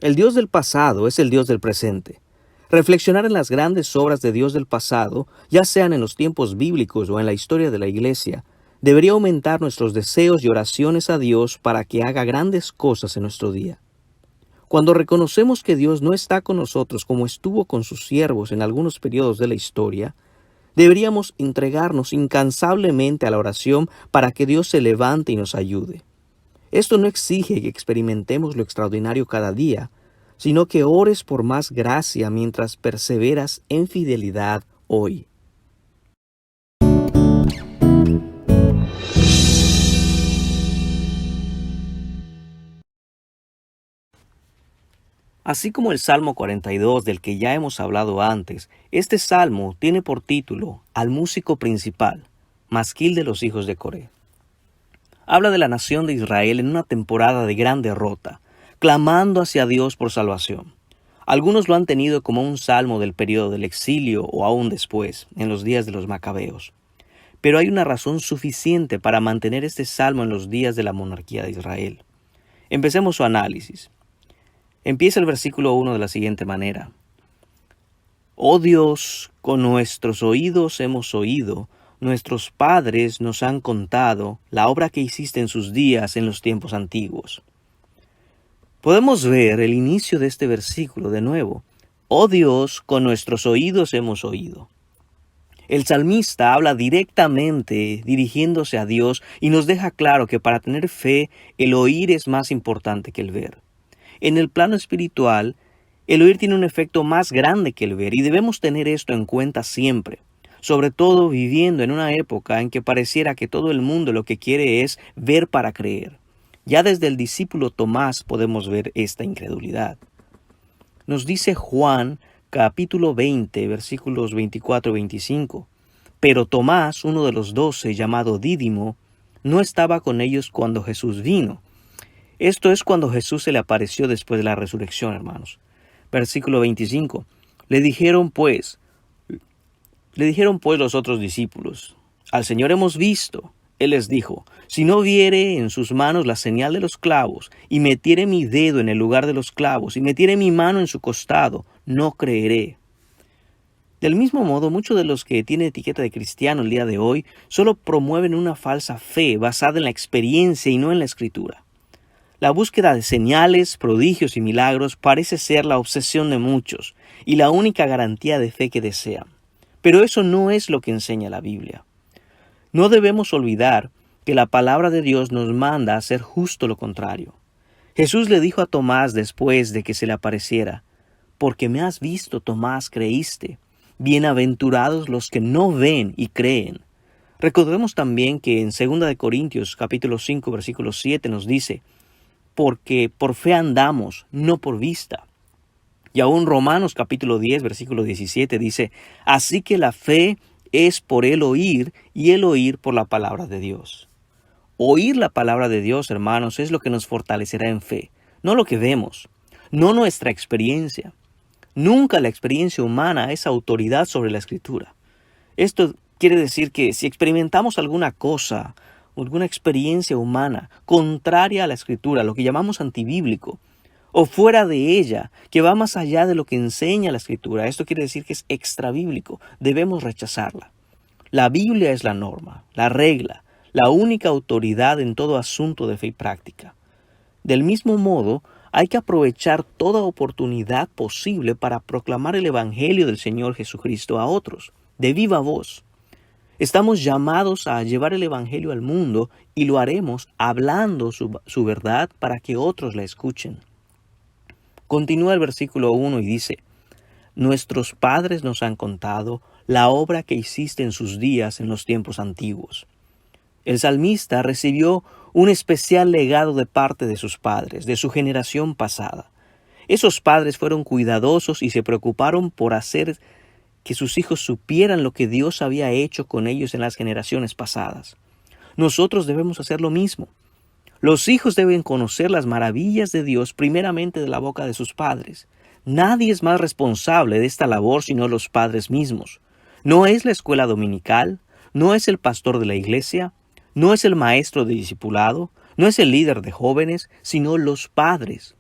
El Dios del pasado es el Dios del presente. Reflexionar en las grandes obras de Dios del pasado, ya sean en los tiempos bíblicos o en la historia de la Iglesia, debería aumentar nuestros deseos y oraciones a Dios para que haga grandes cosas en nuestro día. Cuando reconocemos que Dios no está con nosotros como estuvo con sus siervos en algunos periodos de la historia, deberíamos entregarnos incansablemente a la oración para que Dios se levante y nos ayude. Esto no exige que experimentemos lo extraordinario cada día, sino que ores por más gracia mientras perseveras en fidelidad hoy. Así como el Salmo 42 del que ya hemos hablado antes, este salmo tiene por título Al músico principal, masquil de los hijos de Coré. Habla de la nación de Israel en una temporada de gran derrota, clamando hacia Dios por salvación. Algunos lo han tenido como un salmo del periodo del exilio o aún después, en los días de los macabeos. Pero hay una razón suficiente para mantener este salmo en los días de la monarquía de Israel. Empecemos su análisis. Empieza el versículo 1 de la siguiente manera. Oh Dios, con nuestros oídos hemos oído, nuestros padres nos han contado la obra que hiciste en sus días en los tiempos antiguos. Podemos ver el inicio de este versículo de nuevo. Oh Dios, con nuestros oídos hemos oído. El salmista habla directamente dirigiéndose a Dios y nos deja claro que para tener fe, el oír es más importante que el ver. En el plano espiritual, el oír tiene un efecto más grande que el ver y debemos tener esto en cuenta siempre, sobre todo viviendo en una época en que pareciera que todo el mundo lo que quiere es ver para creer. Ya desde el discípulo Tomás podemos ver esta incredulidad. Nos dice Juan capítulo 20, versículos 24 y 25. Pero Tomás, uno de los 12, llamado Dídimo, no estaba con ellos cuando Jesús vino. Esto es cuando Jesús se le apareció después de la resurrección, hermanos. Versículo 25. Le dijeron pues los otros discípulos, al Señor hemos visto. Él les dijo, si no viere en sus manos la señal de los clavos, y metiere mi dedo en el lugar de los clavos, y metiere mi mano en su costado, no creeré. Del mismo modo, muchos de los que tienen etiqueta de cristiano el día de hoy solo promueven una falsa fe basada en la experiencia y no en la Escritura. La búsqueda de señales, prodigios y milagros parece ser la obsesión de muchos y la única garantía de fe que desean. Pero eso no es lo que enseña la Biblia. No debemos olvidar que la palabra de Dios nos manda a hacer justo lo contrario. Jesús le dijo a Tomás después de que se le apareciera, porque me has visto, Tomás, creíste. Bienaventurados los que no ven y creen. Recordemos también que en 2 Corintios capítulo 5 versículo 7 nos dice, porque por fe andamos, no por vista. Y aún Romanos capítulo 10 versículo 17 dice, así que la fe es por el oír y el oír por la palabra de Dios. Oír la palabra de Dios, hermanos, es lo que nos fortalecerá en fe, no lo que vemos, no nuestra experiencia. Nunca la experiencia humana es autoridad sobre la Escritura. Esto quiere decir que si experimentamos alguna cosa, alguna experiencia humana contraria a la Escritura, lo que llamamos antibíblico, o fuera de ella, que va más allá de lo que enseña la Escritura, esto quiere decir que es extrabíblico, debemos rechazarla. La Biblia es la norma, la regla, la única autoridad en todo asunto de fe y práctica. Del mismo modo, hay que aprovechar toda oportunidad posible para proclamar el Evangelio del Señor Jesucristo a otros, de viva voz. Estamos llamados a llevar el Evangelio al mundo y lo haremos hablando su verdad para que otros la escuchen. Continúa el versículo 1 y dice, nuestros padres nos han contado la obra que hiciste en sus días en los tiempos antiguos. El salmista recibió un especial legado de parte de sus padres, de su generación pasada. Esos padres fueron cuidadosos y se preocuparon por hacer que sus hijos supieran lo que Dios había hecho con ellos en las generaciones pasadas. Nosotros debemos hacer lo mismo. Los hijos deben conocer las maravillas de Dios primeramente de la boca de sus padres. Nadie es más responsable de esta labor sino los padres mismos. No es la escuela dominical, no es el pastor de la iglesia, no es el maestro de discipulado, no es el líder de jóvenes, sino los padres.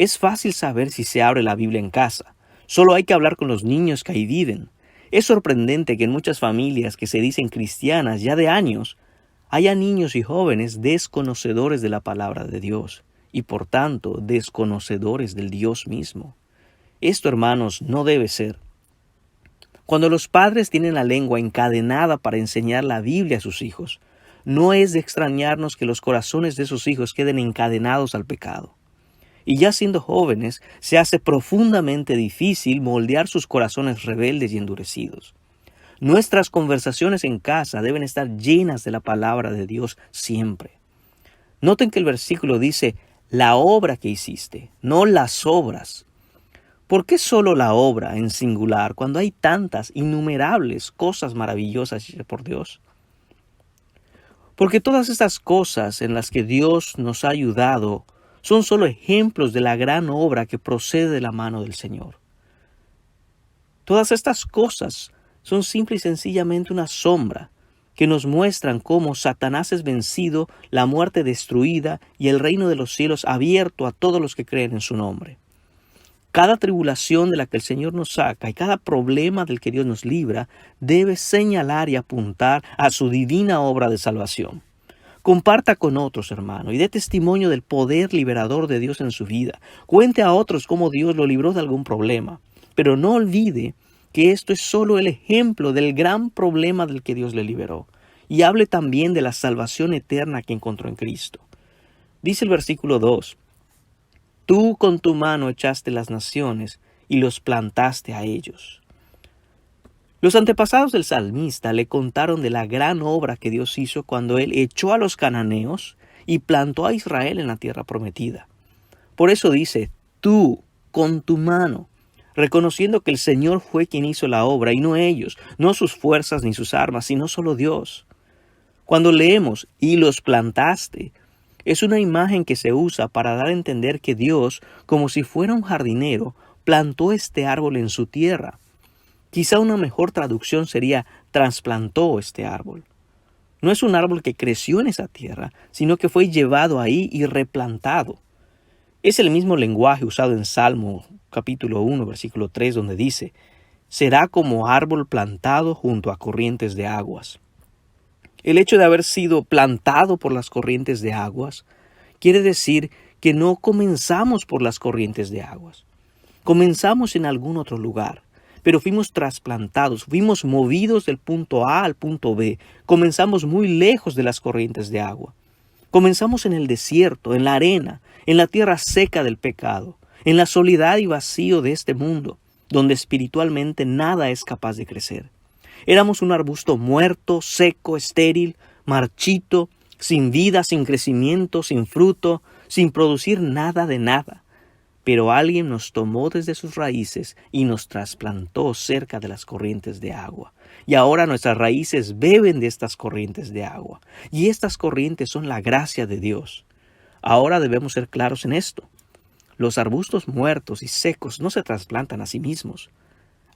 Es fácil saber si se abre la Biblia en casa. Solo hay que hablar con los niños que ahí viven. Es sorprendente que en muchas familias que se dicen cristianas ya de años, haya niños y jóvenes desconocedores de la palabra de Dios y por tanto desconocedores del Dios mismo. Esto, hermanos, no debe ser. Cuando los padres tienen la lengua encadenada para enseñar la Biblia a sus hijos, no es de extrañarnos que los corazones de esos hijos queden encadenados al pecado. Y ya siendo jóvenes, se hace profundamente difícil moldear sus corazones rebeldes y endurecidos. Nuestras conversaciones en casa deben estar llenas de la palabra de Dios siempre. Noten que el versículo dice, la obra que hiciste, no las obras. ¿Por qué solo la obra en singular cuando hay tantas innumerables cosas maravillosas hechas por Dios? Porque todas estas cosas en las que Dios nos ha ayudado son solo ejemplos de la gran obra que procede de la mano del Señor. Todas estas cosas son simple y sencillamente una sombra que nos muestran cómo Satanás es vencido, la muerte destruida y el reino de los cielos abierto a todos los que creen en su nombre. Cada tribulación de la que el Señor nos saca y cada problema del que Dios nos libra debe señalar y apuntar a su divina obra de salvación. Comparta con otros, hermano, y dé testimonio del poder liberador de Dios en su vida. Cuente a otros cómo Dios lo libró de algún problema. Pero no olvide que esto es solo el ejemplo del gran problema del que Dios le liberó. Y hable también de la salvación eterna que encontró en Cristo. Dice el versículo 2. Tú con tu mano echaste las naciones y los plantaste a ellos. Los antepasados del salmista le contaron de la gran obra que Dios hizo cuando Él echó a los cananeos y plantó a Israel en la tierra prometida. Por eso dice, tú con tu mano, reconociendo que el Señor fue quien hizo la obra y no ellos, no sus fuerzas ni sus armas, sino solo Dios. Cuando leemos, y los plantaste, es una imagen que se usa para dar a entender que Dios, como si fuera un jardinero, plantó este árbol en su tierra. Quizá una mejor traducción sería trasplantó este árbol. No es un árbol que creció en esa tierra, sino que fue llevado ahí y replantado. Es el mismo lenguaje usado en Salmo capítulo 1, versículo 3, donde dice, será como árbol plantado junto a corrientes de aguas. El hecho de haber sido plantado por las corrientes de aguas quiere decir que no comenzamos por las corrientes de aguas. Comenzamos en algún otro lugar, pero fuimos trasplantados, fuimos movidos del punto A al punto B. Comenzamos muy lejos de las corrientes de agua. Comenzamos en el desierto, en la arena, en la tierra seca del pecado, en la soledad y vacío de este mundo, donde espiritualmente nada es capaz de crecer. Éramos un arbusto muerto, seco, estéril, marchito, sin vida, sin crecimiento, sin fruto, sin producir nada de nada. Pero alguien nos tomó desde sus raíces y nos trasplantó cerca de las corrientes de agua. Y ahora nuestras raíces beben de estas corrientes de agua. Y estas corrientes son la gracia de Dios. Ahora debemos ser claros en esto. Los arbustos muertos y secos no se trasplantan a sí mismos.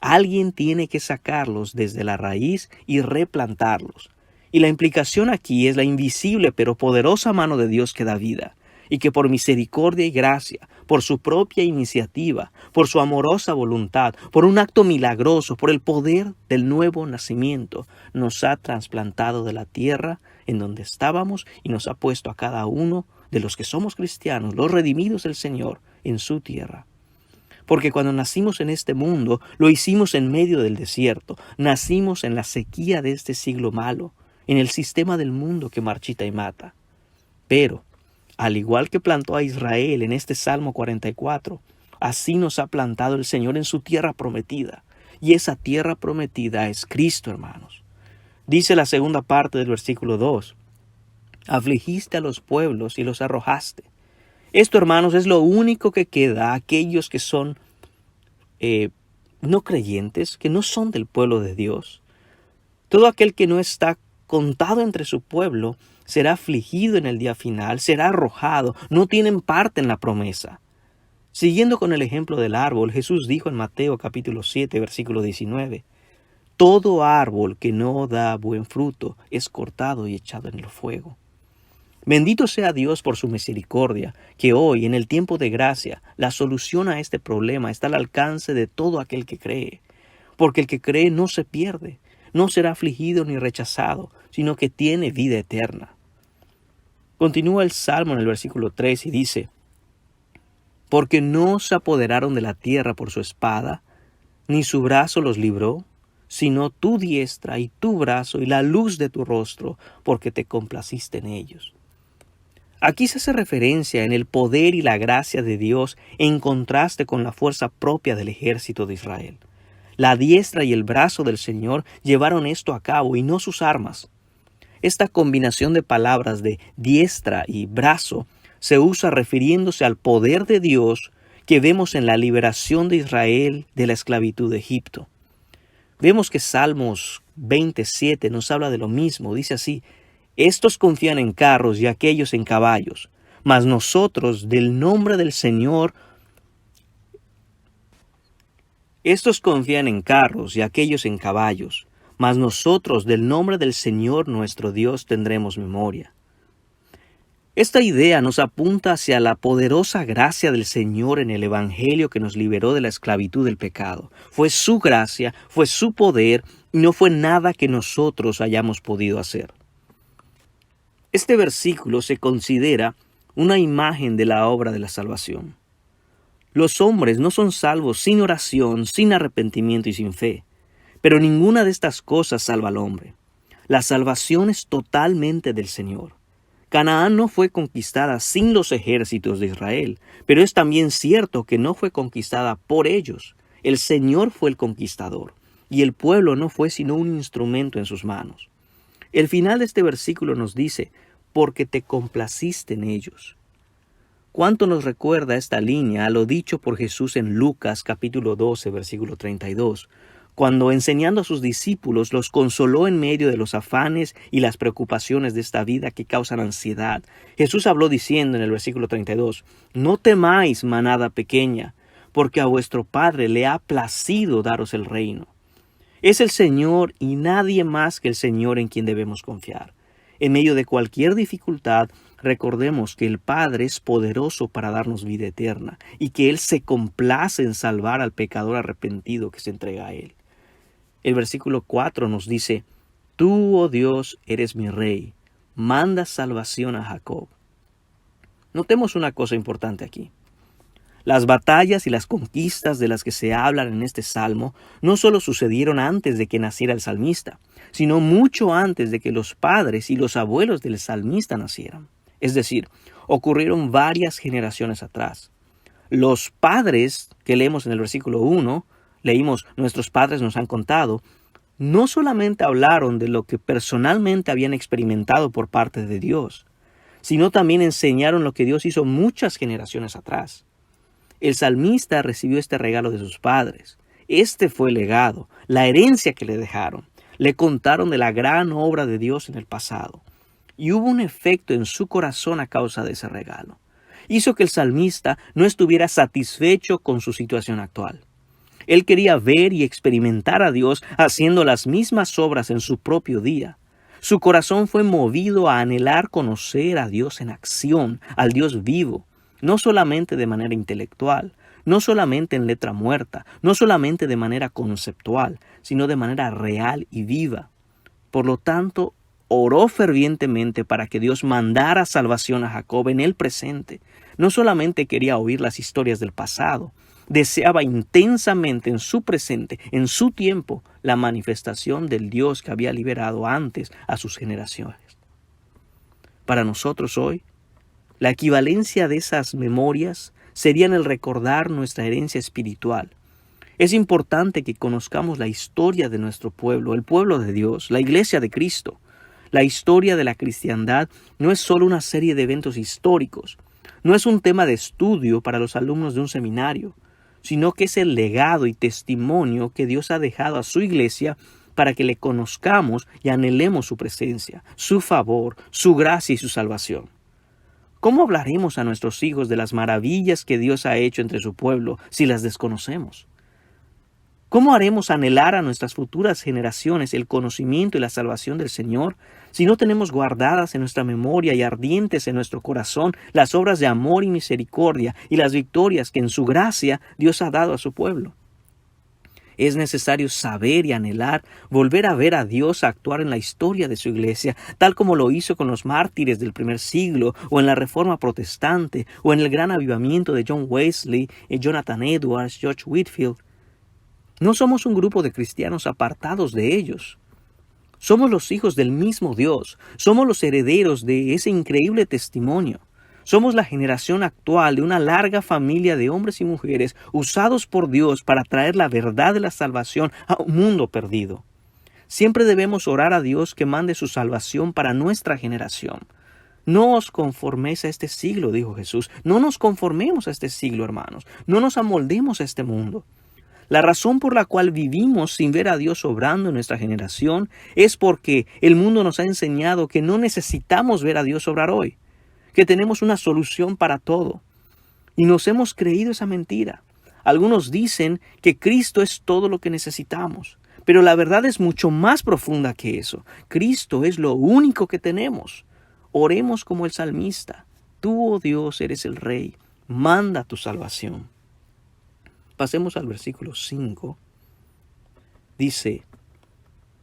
Alguien tiene que sacarlos desde la raíz y replantarlos. Y la implicación aquí es la invisible pero poderosa mano de Dios que da vida, y que por misericordia y gracia, por su propia iniciativa, por su amorosa voluntad, por un acto milagroso, por el poder del nuevo nacimiento, nos ha trasplantado de la tierra en donde estábamos y nos ha puesto a cada uno de los que somos cristianos, los redimidos del Señor, en su tierra. Porque cuando nacimos en este mundo, lo hicimos en medio del desierto. Nacimos en la sequía de este siglo malo, en el sistema del mundo que marchita y mata. Pero, al igual que plantó a Israel en este Salmo 44, así nos ha plantado el Señor en su tierra prometida. Y esa tierra prometida es Cristo, hermanos. Dice la segunda parte del versículo 2. Afligiste a los pueblos y los arrojaste. Esto, hermanos, es lo único que queda a aquellos que son no creyentes, que no son del pueblo de Dios. Todo aquel que no está contado entre su pueblo será afligido en el día final, será arrojado, no tienen parte en la promesa. Siguiendo con el ejemplo del árbol, Jesús dijo en Mateo capítulo 7, versículo 19, todo árbol que no da buen fruto es cortado y echado en el fuego. Bendito sea Dios por su misericordia, que hoy, en el tiempo de gracia, la solución a este problema está al alcance de todo aquel que cree. Porque el que cree no se pierde, no será afligido ni rechazado, sino que tiene vida eterna. Continúa el Salmo en el versículo 3 y dice: porque no se apoderaron de la tierra por su espada, ni su brazo los libró, sino tu diestra y tu brazo y la luz de tu rostro, porque te complaciste en ellos. Aquí se hace referencia en el poder y la gracia de Dios en contraste con la fuerza propia del ejército de Israel. La diestra y el brazo del Señor llevaron esto a cabo y no sus armas. Esta combinación de palabras de diestra y brazo se usa refiriéndose al poder de Dios que vemos en la liberación de Israel de la esclavitud de Egipto. Vemos que Salmos 27 nos habla de lo mismo. Dice así: estos confían en carros y aquellos en caballos, mas nosotros del nombre del Señor. Estos confían en carros y aquellos en caballos, mas nosotros del nombre del Señor nuestro Dios tendremos memoria. Esta idea nos apunta hacia la poderosa gracia del Señor en el Evangelio que nos liberó de la esclavitud del pecado. Fue su gracia, fue su poder y no fue nada que nosotros hayamos podido hacer. Este versículo se considera una imagen de la obra de la salvación. Los hombres no son salvos sin oración, sin arrepentimiento y sin fe, pero ninguna de estas cosas salva al hombre. La salvación es totalmente del Señor. Canaán no fue conquistada sin los ejércitos de Israel, pero es también cierto que no fue conquistada por ellos. El Señor fue el conquistador, y el pueblo no fue sino un instrumento en sus manos. El final de este versículo nos dice: porque te complaciste en ellos. ¿Cuánto nos recuerda esta línea a lo dicho por Jesús en Lucas capítulo 12, versículo 32? Cuando enseñando a sus discípulos los consoló en medio de los afanes y las preocupaciones de esta vida que causan ansiedad. Jesús habló diciendo en el versículo 32, no temáis, manada pequeña, porque a vuestro Padre le ha placido daros el reino. Es el Señor y nadie más que el Señor en quien debemos confiar. En medio de cualquier dificultad, recordemos que el Padre es poderoso para darnos vida eterna y que Él se complace en salvar al pecador arrepentido que se entrega a Él. El versículo 4 nos dice: tú, oh Dios, eres mi Rey, manda salvación a Jacob. Notemos una cosa importante aquí. Las batallas y las conquistas de las que se hablan en este salmo no solo sucedieron antes de que naciera el salmista, sino mucho antes de que los padres y los abuelos del salmista nacieran. Es decir, ocurrieron varias generaciones atrás. Los padres que leemos en el versículo 1, leímos, nuestros padres nos han contado, no solamente hablaron de lo que personalmente habían experimentado por parte de Dios, sino también enseñaron lo que Dios hizo muchas generaciones atrás. El salmista recibió este regalo de sus padres. Este fue el legado, la herencia que le dejaron. Le contaron de la gran obra de Dios en el pasado. Y hubo un efecto en su corazón a causa de ese regalo. Hizo que el salmista no estuviera satisfecho con su situación actual. Él quería ver y experimentar a Dios haciendo las mismas obras en su propio día. Su corazón fue movido a anhelar conocer a Dios en acción, al Dios vivo, no solamente de manera intelectual, no solamente en letra muerta, no solamente de manera conceptual, sino de manera real y viva. Por lo tanto, oró fervientemente para que Dios mandara salvación a Jacob en el presente. No solamente quería oír las historias del pasado, deseaba intensamente en su presente, en su tiempo, la manifestación del Dios que había liberado antes a sus generaciones. Para nosotros hoy, la equivalencia de esas memorias sería en el recordar nuestra herencia espiritual. Es importante que conozcamos la historia de nuestro pueblo, el pueblo de Dios, la iglesia de Cristo. La historia de la cristiandad no es solo una serie de eventos históricos, no es un tema de estudio para los alumnos de un seminario, sino que es el legado y testimonio que Dios ha dejado a su iglesia para que le conozcamos y anhelemos su presencia, su favor, su gracia y su salvación. ¿Cómo hablaremos a nuestros hijos de las maravillas que Dios ha hecho entre su pueblo si las desconocemos? ¿Cómo haremos anhelar a nuestras futuras generaciones el conocimiento y la salvación del Señor si no tenemos guardadas en nuestra memoria y ardientes en nuestro corazón las obras de amor y misericordia y las victorias que en su gracia Dios ha dado a su pueblo? Es necesario saber y anhelar, volver a ver a Dios actuar en la historia de su iglesia, tal como lo hizo con los mártires del primer siglo, o en la Reforma Protestante, o en el gran avivamiento de John Wesley, Jonathan Edwards, George Whitefield. No somos un grupo de cristianos apartados de ellos. Somos los hijos del mismo Dios. Somos los herederos de ese increíble testimonio. Somos la generación actual de una larga familia de hombres y mujeres usados por Dios para traer la verdad de la salvación a un mundo perdido. Siempre debemos orar a Dios que mande su salvación para nuestra generación. No os conforméis a este siglo, dijo Jesús. No nos conformemos a este siglo, hermanos. No nos amoldemos a este mundo. La razón por la cual vivimos sin ver a Dios obrando en nuestra generación es porque el mundo nos ha enseñado que no necesitamos ver a Dios obrar hoy, que tenemos una solución para todo. Y nos hemos creído esa mentira. Algunos dicen que Cristo es todo lo que necesitamos, pero la verdad es mucho más profunda que eso. Cristo es lo único que tenemos. Oremos como el salmista. Tú, oh Dios, eres el Rey. Manda tu salvación. Pasemos al versículo 5. Dice,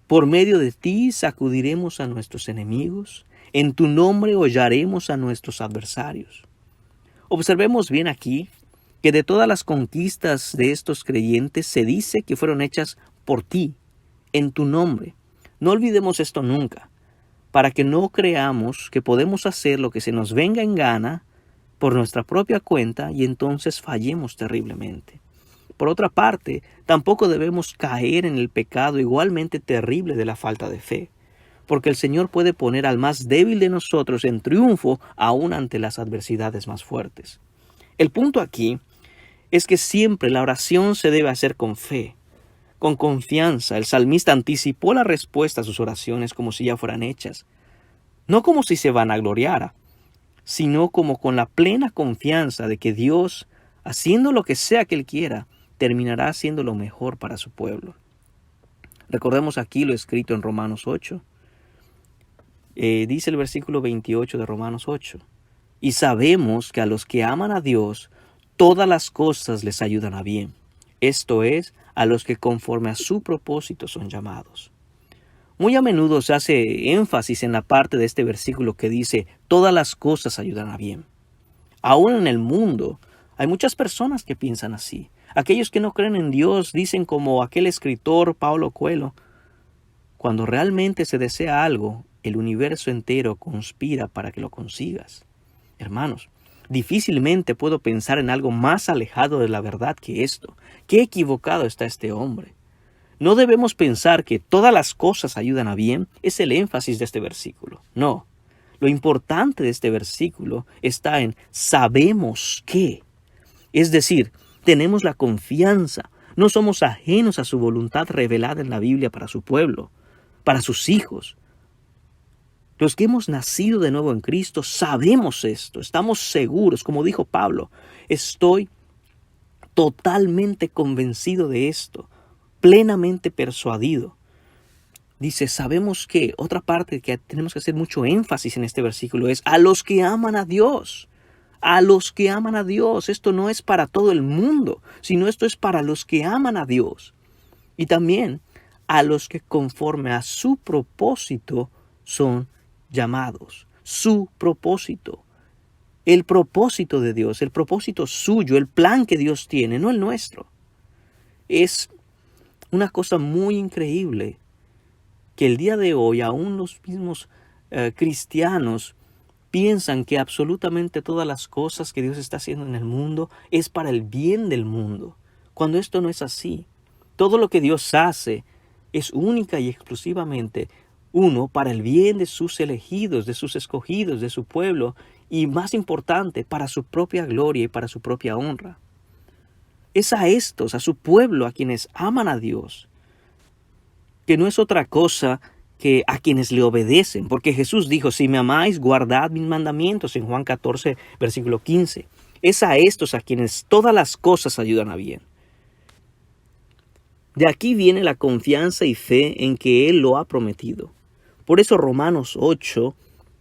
por medio de ti sacudiremos a nuestros enemigos, en tu nombre hollaremos a nuestros adversarios. Observemos bien aquí que de todas las conquistas de estos creyentes se dice que fueron hechas por ti, en tu nombre. No olvidemos esto nunca, para que no creamos que podemos hacer lo que se nos venga en gana por nuestra propia cuenta y entonces fallemos terriblemente. Por otra parte, tampoco debemos caer en el pecado igualmente terrible de la falta de fe, porque el Señor puede poner al más débil de nosotros en triunfo aún ante las adversidades más fuertes. El punto aquí es que siempre la oración se debe hacer con fe, con confianza. El salmista anticipó la respuesta a sus oraciones como si ya fueran hechas, no como si se vanagloriara, sino como con la plena confianza de que Dios, haciendo lo que sea que Él quiera, terminará haciendo lo mejor para su pueblo. Recordemos aquí lo escrito en Romanos 8. Dice el versículo 28 de Romanos 8. Y sabemos que a los que aman a Dios, todas las cosas les ayudan a bien. Esto es, a los que conforme a su propósito son llamados. Muy a menudo se hace énfasis en la parte de este versículo que dice, todas las cosas ayudan a bien. Aún en el mundo, hay muchas personas que piensan así. Aquellos que no creen en Dios dicen como aquel escritor Paulo Coelho, cuando realmente se desea algo, el universo entero conspira para que lo consigas. Hermanos, difícilmente puedo pensar en algo más alejado de la verdad que esto. Qué equivocado está este hombre. No debemos pensar que todas las cosas ayudan a bien, es el énfasis de este versículo. No, lo importante de este versículo está en sabemos que. Es decir, tenemos la confianza, no somos ajenos a su voluntad revelada en la Biblia para su pueblo, para sus hijos. Los que hemos nacido de nuevo en Cristo sabemos esto, estamos seguros, como dijo Pablo, estoy totalmente convencido de esto, plenamente persuadido. Dice, sabemos que, otra parte que tenemos que hacer mucho énfasis en este versículo es a los que aman a Dios. A los que aman a Dios. Esto no es para todo el mundo, sino esto es para los que aman a Dios. Y también a los que conforme a su propósito son llamados. Su propósito. El propósito de Dios, el propósito suyo, el plan que Dios tiene, no el nuestro. Es una cosa muy increíble que el día de hoy aún los mismos cristianos piensan que absolutamente todas las cosas que Dios está haciendo en el mundo es para el bien del mundo, cuando esto no es así. Todo lo que Dios hace es única y exclusivamente para el bien de sus elegidos, de sus escogidos, de su pueblo, y más importante, para su propia gloria y para su propia honra. Es a estos, a su pueblo, a quienes aman a Dios, que no es otra cosa que a quienes le obedecen, porque Jesús dijo, si me amáis, guardad mis mandamientos, en Juan 14, versículo 15. Es a estos a quienes todas las cosas ayudan a bien. De aquí viene la confianza y fe en que Él lo ha prometido. Por eso Romanos 8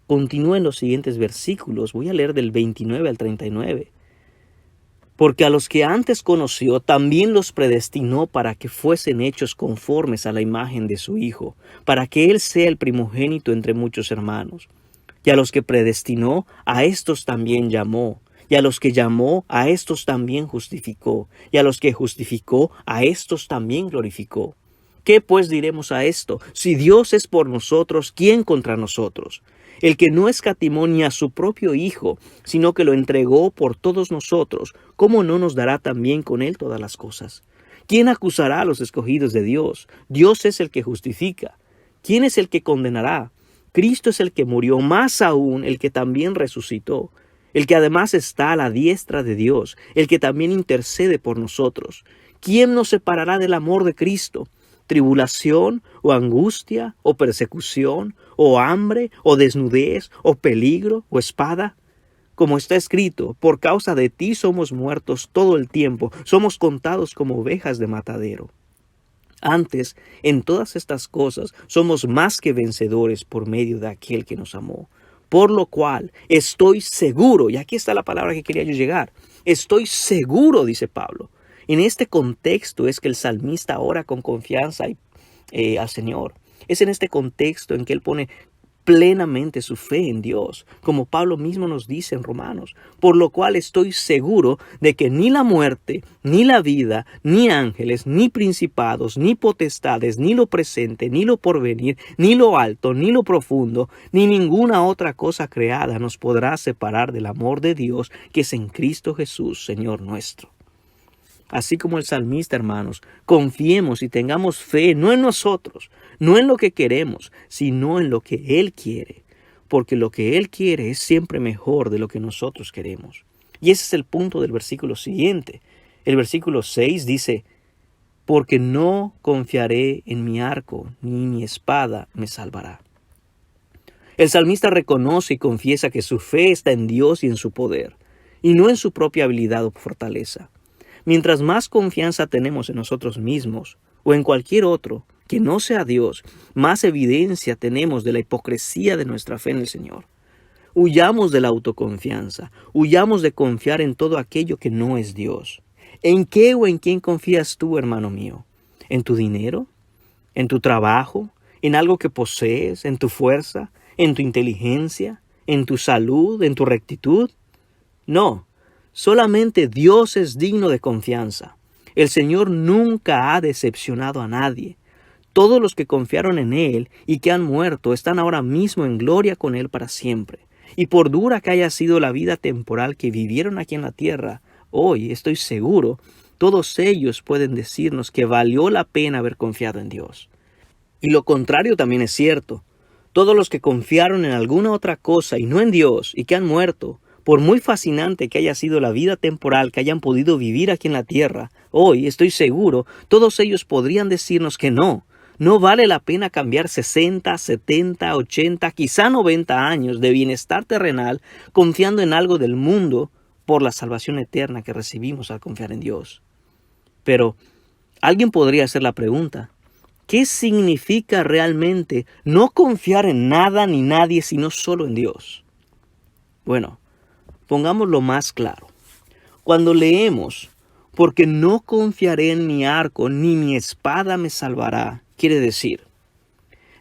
continúa en los siguientes versículos. Voy a leer del 29 al 39. Porque a los que antes conoció, también los predestinó para que fuesen hechos conformes a la imagen de su Hijo, para que Él sea el primogénito entre muchos hermanos. Y a los que predestinó, a estos también llamó. Y a los que llamó, a estos también justificó. Y a los que justificó, a estos también glorificó. ¿Qué pues diremos a esto? Si Dios es por nosotros, ¿quién contra nosotros? El que no escatimó ni a su propio Hijo, sino que lo entregó por todos nosotros, ¿cómo no nos dará también con Él todas las cosas? ¿Quién acusará a los escogidos de Dios? Dios es el que justifica. ¿Quién es el que condenará? Cristo es el que murió, más aún el que también resucitó, el que además está a la diestra de Dios, el que también intercede por nosotros. ¿Quién nos separará del amor de Cristo? ¿Tribulación, o angustia, o persecución, o hambre, o desnudez, o peligro, o espada? Como está escrito, por causa de ti somos muertos todo el tiempo, somos contados como ovejas de matadero. Antes, en todas estas cosas, somos más que vencedores por medio de aquel que nos amó. Por lo cual, estoy seguro, y aquí está la palabra que quería yo llegar, estoy seguro, dice Pablo. En este contexto es que el salmista ora con confianza al Señor. Es en este contexto en que él pone plenamente su fe en Dios, como Pablo mismo nos dice en Romanos, por lo cual estoy seguro de que ni la muerte, ni la vida, ni ángeles, ni principados, ni potestades, ni lo presente, ni lo porvenir, ni lo alto, ni lo profundo, ni ninguna otra cosa creada nos podrá separar del amor de Dios que es en Cristo Jesús, Señor nuestro. Así como el salmista, hermanos, confiemos y tengamos fe no en nosotros, no en lo que queremos, sino en lo que Él quiere. Porque lo que Él quiere es siempre mejor de lo que nosotros queremos. Y ese es el punto del versículo siguiente. El versículo 6 dice, porque no confiaré en mi arco, ni mi espada me salvará. El salmista reconoce y confiesa que su fe está en Dios y en su poder, y no en su propia habilidad o fortaleza. Mientras más confianza tenemos en nosotros mismos o en cualquier otro que no sea Dios, más evidencia tenemos de la hipocresía de nuestra fe en el Señor. Huyamos de la autoconfianza, huyamos de confiar en todo aquello que no es Dios. ¿En qué o en quién confías tú, hermano mío? ¿En tu dinero? ¿En tu trabajo? ¿En algo que posees? ¿En tu fuerza? ¿En tu inteligencia? ¿En tu salud? ¿En tu rectitud? No. Solamente Dios es digno de confianza. El Señor nunca ha decepcionado a nadie. Todos los que confiaron en Él y que han muerto están ahora mismo en gloria con Él para siempre. Y por dura que haya sido la vida temporal que vivieron aquí en la tierra, hoy estoy seguro, todos ellos pueden decirnos que valió la pena haber confiado en Dios. Y lo contrario también es cierto. Todos los que confiaron en alguna otra cosa y no en Dios y que han muerto, por muy fascinante que haya sido la vida temporal que hayan podido vivir aquí en la tierra, hoy estoy seguro, todos ellos podrían decirnos que no vale la pena cambiar 60, 70, 80, quizá 90 años de bienestar terrenal confiando en algo del mundo por la salvación eterna que recibimos al confiar en Dios. Pero alguien podría hacer la pregunta, ¿qué significa realmente no confiar en nada ni nadie sino solo en Dios? Bueno, pongámoslo más claro. Cuando leemos, porque no confiaré en mi arco, ni mi espada me salvará, quiere decir,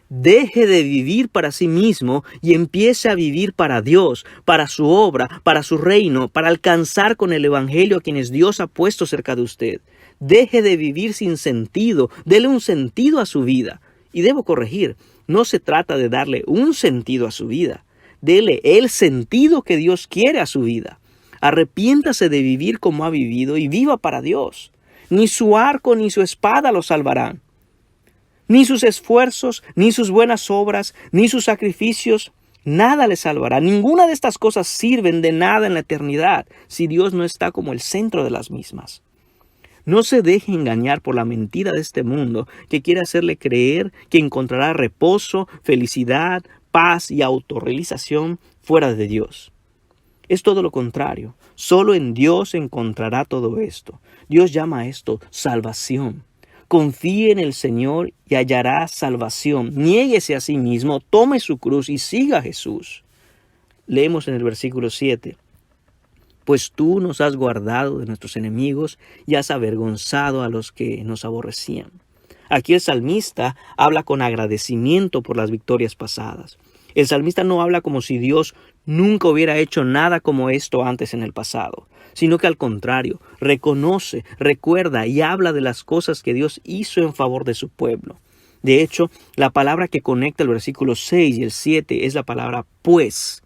deje de vivir para sí mismo y empiece a vivir para Dios, para su obra, para su reino, para alcanzar con el evangelio a quienes Dios ha puesto cerca de usted. Deje de vivir sin sentido, dele un sentido a su vida. Y debo corregir, no se trata de darle un sentido a su vida. Dele el sentido que Dios quiere a su vida. Arrepiéntase de vivir como ha vivido y viva para Dios. Ni su arco ni su espada lo salvarán. Ni sus esfuerzos, ni sus buenas obras, ni sus sacrificios, nada le salvará. Ninguna de estas cosas sirven de nada en la eternidad si Dios no está como el centro de las mismas. No se deje engañar por la mentira de este mundo que quiere hacerle creer que encontrará reposo, felicidad, paz y autorrealización fuera de Dios. Es todo lo contrario. Solo en Dios encontrará todo esto. Dios llama a esto salvación. Confíe en el Señor y hallará salvación. Niéguese a sí mismo, tome su cruz y siga a Jesús. Leemos en el versículo 7. Pues tú nos has guardado de nuestros enemigos y has avergonzado a los que nos aborrecían. Aquí el salmista habla con agradecimiento por las victorias pasadas. El salmista no habla como si Dios nunca hubiera hecho nada como esto antes en el pasado, sino que al contrario, reconoce, recuerda y habla de las cosas que Dios hizo en favor de su pueblo. De hecho, la palabra que conecta el versículo 6 y el 7 es la palabra pues.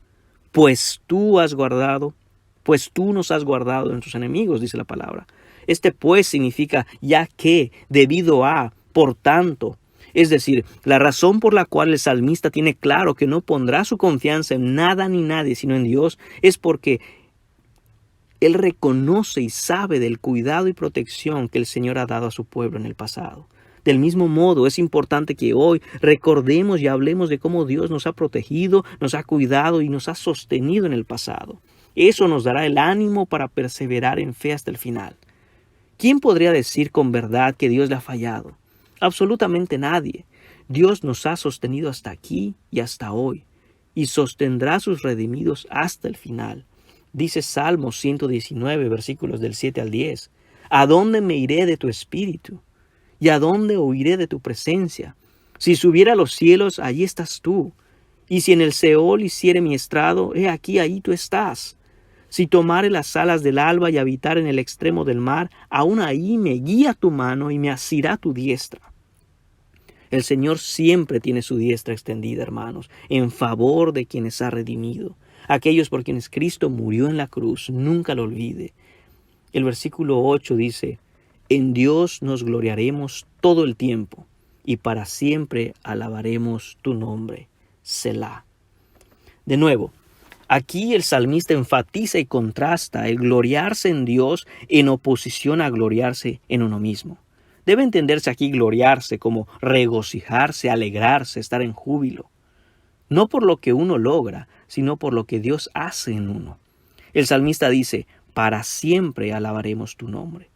Pues tú nos has guardado de nuestros enemigos, dice la palabra. Este pues significa ya que, debido a, por tanto. Es decir, la razón por la cual el salmista tiene claro que no pondrá su confianza en nada ni nadie, sino en Dios, es porque él reconoce y sabe del cuidado y protección que el Señor ha dado a su pueblo en el pasado. Del mismo modo, es importante que hoy recordemos y hablemos de cómo Dios nos ha protegido, nos ha cuidado y nos ha sostenido en el pasado. Eso nos dará el ánimo para perseverar en fe hasta el final. ¿Quién podría decir con verdad que Dios le ha fallado? Absolutamente nadie. Dios nos ha sostenido hasta aquí y hasta hoy, y sostendrá a sus redimidos hasta el final. Dice Salmo 119, versículos del 7 al 10. ¿A dónde me iré de tu espíritu? ¿Y a dónde huiré de tu presencia? Si subiera a los cielos, allí estás tú. Y si en el Seol hiciere mi estrado, he aquí, ahí tú estás. Si tomare las alas del alba y habitar en el extremo del mar, aún ahí me guía tu mano y me asirá tu diestra. El Señor siempre tiene su diestra extendida, hermanos, en favor de quienes ha redimido. Aquellos por quienes Cristo murió en la cruz, nunca lo olvide. El versículo 8 dice, en Dios nos gloriaremos todo el tiempo, y para siempre alabaremos tu nombre. Selah. De nuevo, aquí el salmista enfatiza y contrasta el gloriarse en Dios en oposición a gloriarse en uno mismo. Debe entenderse aquí gloriarse como regocijarse, alegrarse, estar en júbilo. No por lo que uno logra, sino por lo que Dios hace en uno. El salmista dice, para siempre alabaremos tu nombre.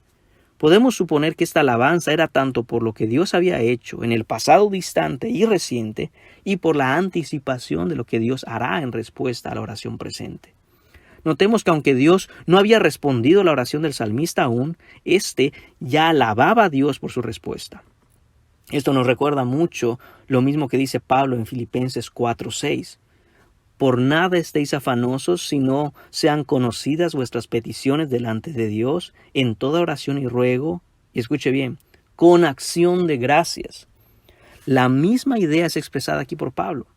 Podemos suponer que esta alabanza era tanto por lo que Dios había hecho en el pasado distante y reciente y por la anticipación de lo que Dios hará en respuesta a la oración presente. Notemos que aunque Dios no había respondido a la oración del salmista aún, éste ya alababa a Dios por su respuesta. Esto nos recuerda mucho lo mismo que dice Pablo en Filipenses 4:6. Por nada estéis afanosos, sino sean conocidas vuestras peticiones delante de Dios en toda oración y ruego, y escuche bien, con acción de gracias. La misma idea es expresada aquí por Pablo.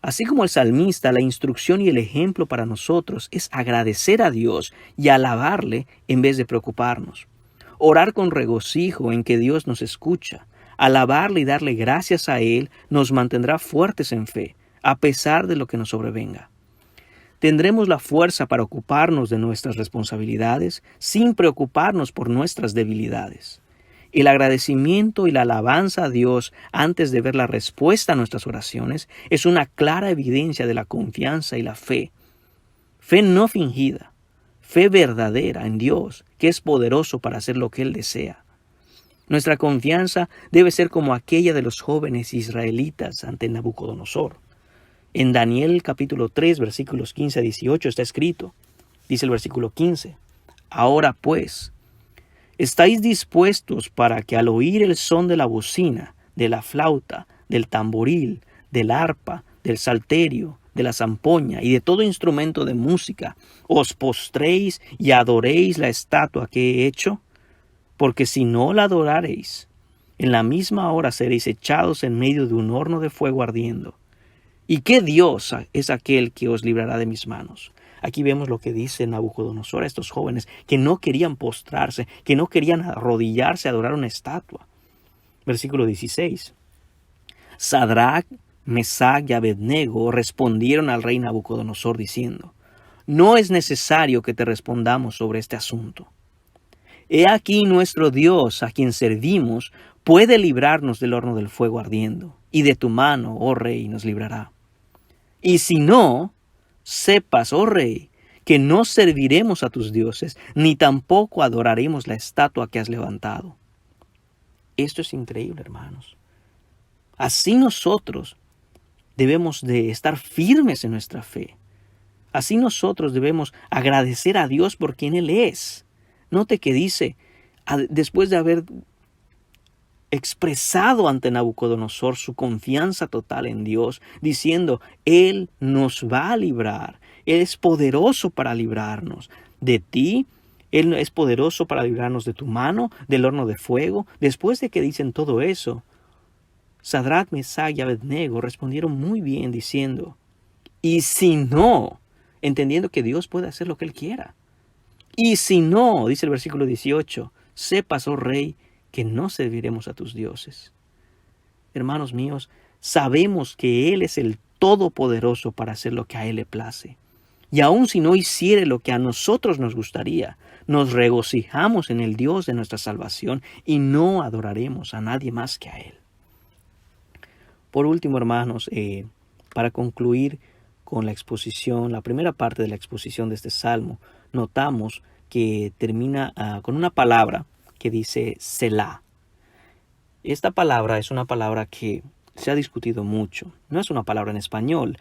Así como el salmista, la instrucción y el ejemplo para nosotros es agradecer a Dios y alabarle en vez de preocuparnos. Orar con regocijo en que Dios nos escucha, alabarle y darle gracias a Él nos mantendrá fuertes en fe, a pesar de lo que nos sobrevenga. Tendremos la fuerza para ocuparnos de nuestras responsabilidades sin preocuparnos por nuestras debilidades. El agradecimiento y la alabanza a Dios antes de ver la respuesta a nuestras oraciones es una clara evidencia de la confianza y la fe. Fe no fingida, fe verdadera en Dios, que es poderoso para hacer lo que Él desea. Nuestra confianza debe ser como aquella de los jóvenes israelitas ante Nabucodonosor. En Daniel capítulo 3, versículos 15 a 18 está escrito, dice el versículo 15, ahora pues, ¿estáis dispuestos para que al oír el son de la bocina, de la flauta, del tamboril, del arpa, del salterio, de la zampoña y de todo instrumento de música, os postréis y adoréis la estatua que he hecho? Porque si no la adorareis, en la misma hora seréis echados en medio de un horno de fuego ardiendo. ¿Y qué Dios es aquel que os librará de mis manos? Aquí vemos lo que dice Nabucodonosor a estos jóvenes que no querían postrarse, que no querían arrodillarse a adorar una estatua. Versículo 16. Sadrach, Mesach y Abednego respondieron al rey Nabucodonosor diciendo, no es necesario que te respondamos sobre este asunto. He aquí nuestro Dios, a quien servimos, puede librarnos del horno del fuego ardiendo, y de tu mano, oh rey, nos librará. Y si no, sepas, oh rey, que no serviremos a tus dioses, ni tampoco adoraremos la estatua que has levantado. Esto es increíble, hermanos. Así nosotros debemos de estar firmes en nuestra fe. Así nosotros debemos agradecer a Dios por quien Él es. Note que dice, después de haber expresado ante Nabucodonosor su confianza total en Dios, diciendo, Él nos va a librar, Él es poderoso para librarnos de ti, Él es poderoso para librarnos de tu mano, del horno de fuego. Después de que dicen todo eso, Sadrach, Mesach y Abednego respondieron muy bien diciendo, y si no, entendiendo que Dios puede hacer lo que Él quiera. Y si no, dice el versículo 18, sepas, oh rey, que no serviremos a tus dioses. Hermanos míos, sabemos que Él es el Todopoderoso para hacer lo que a Él le place. Y aun si no hiciere lo que a nosotros nos gustaría, nos regocijamos en el Dios de nuestra salvación y no adoraremos a nadie más que a Él. Por último, hermanos, para concluir con la exposición, la primera parte de la exposición de este salmo, notamos que termina con una palabra que dice Selah. Esta palabra es una palabra que se ha discutido mucho. No es una palabra en español.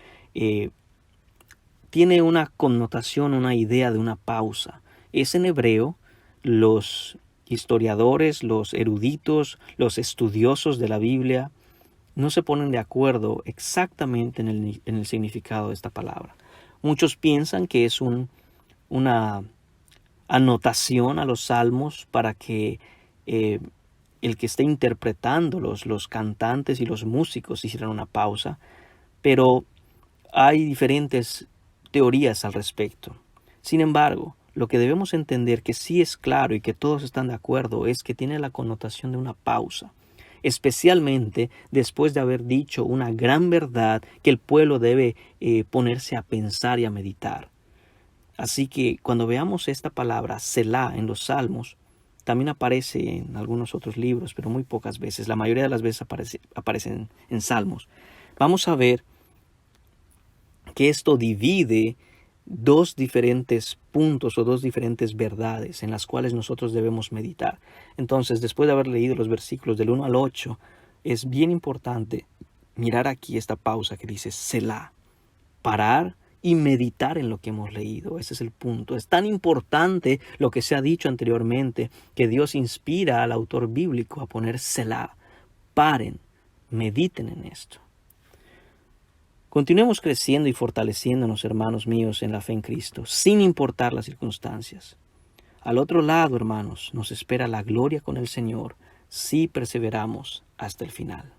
Tiene una connotación, una idea de una pausa. Es en hebreo. Los historiadores, los eruditos, los estudiosos de la Biblia no se ponen de acuerdo exactamente en el significado de esta palabra. Muchos piensan que es una anotación a los salmos para que el que esté interpretándolos, los cantantes y los músicos, hicieran una pausa, pero hay diferentes teorías al respecto. Sin embargo, lo que debemos entender que sí es claro y que todos están de acuerdo es que tiene la connotación de una pausa, especialmente después de haber dicho una gran verdad que el pueblo debe ponerse a pensar y a meditar. Así que cuando veamos esta palabra Selah en los Salmos, también aparece en algunos otros libros, pero muy pocas veces. La mayoría de las veces aparece en Salmos. Vamos a ver que esto divide dos diferentes puntos o dos diferentes verdades en las cuales nosotros debemos meditar. Entonces, después de haber leído los versículos del 1 al 8, es bien importante mirar aquí esta pausa que dice Selah, parar y meditar en lo que hemos leído. Ese es el punto. Es tan importante lo que se ha dicho anteriormente que Dios inspira al autor bíblico a poner Selah. Paren, mediten en esto. Continuemos creciendo y fortaleciéndonos, hermanos míos, en la fe en Cristo, sin importar las circunstancias. Al otro lado, hermanos, nos espera la gloria con el Señor si perseveramos hasta el final.